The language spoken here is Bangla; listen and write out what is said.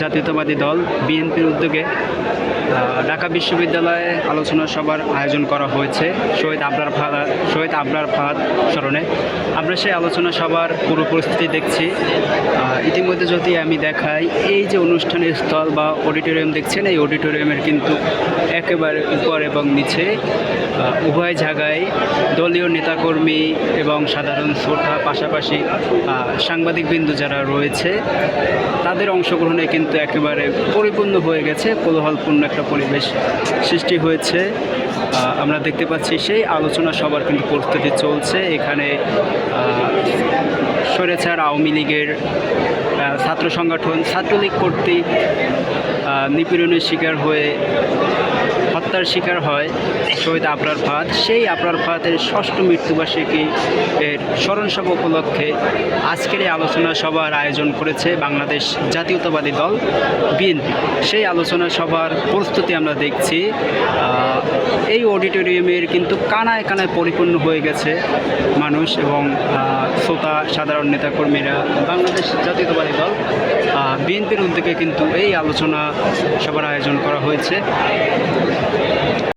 জাতীয়তাবাদী দল বিএনপির উদ্যোগে ঢাকা বিশ্ববিদ্যালয়ে আলোচনা সভার আয়োজন করা হয়েছে শহীদ আবরার ফাহাদ স্মরণে। আমরা সেই আলোচনা সভার পুরো পরিস্থিতি দেখছি। ইতিমধ্যে যদি আমি দেখাই, এই যে অনুষ্ঠানের স্থল বা অডিটোরিয়াম দেখছেন, এই অডিটোরিয়ামের কিন্তু একেবারে উপর এবং নিচে উভয় জায়গায় দলীয় নেতাকর্মী এবং সাধারণ শ্রোতা, পাশাপাশি সাংবাদিকবৃন্দ যারা রয়েছে তাদের অংশগ্রহণে কিন্তু একেবারে পরিপূর্ণ হয়ে গেছে, কোলাহলপূর্ণ একটা পরিবেশ সৃষ্টি হয়েছে। আমরা দেখতে পাচ্ছি সেই আলোচনা সভার কিন্তু প্রস্তুতি চলছে। এখানে স্বৈরাচার আওয়ামী লীগের ছাত্র সংগঠন ছাত্রলীগ কর্তৃক নিপীড়নের শিকার হয়ে হত্যার শিকার হয় শহীদ আবরার ফাহাদ। সেই আবরার ফাহাদের ৬ষ্ঠ মৃত্যুবার্ষিকী এর স্মরণ সভা উপলক্ষে আজকের এই আলোচনা সভার আয়োজন করেছে বাংলাদেশ জাতীয়তাবাদী দল বিএনপি। সেই আলোচনা সভার প্রস্তুতি আমরা দেখছি। এই অডিটোরিয়ামের কিন্তু কানায় কানায় পরিপূর্ণ হয়ে গেছে মানুষ এবং শ্রোতা, সাধারণ নেতাকর্মীরা। বাংলাদেশ জাতীয়তাবাদী দল বিএনপির উদ্যোগে কিন্তু এই আলোচনা সভার আয়োজন করা হয়েছে।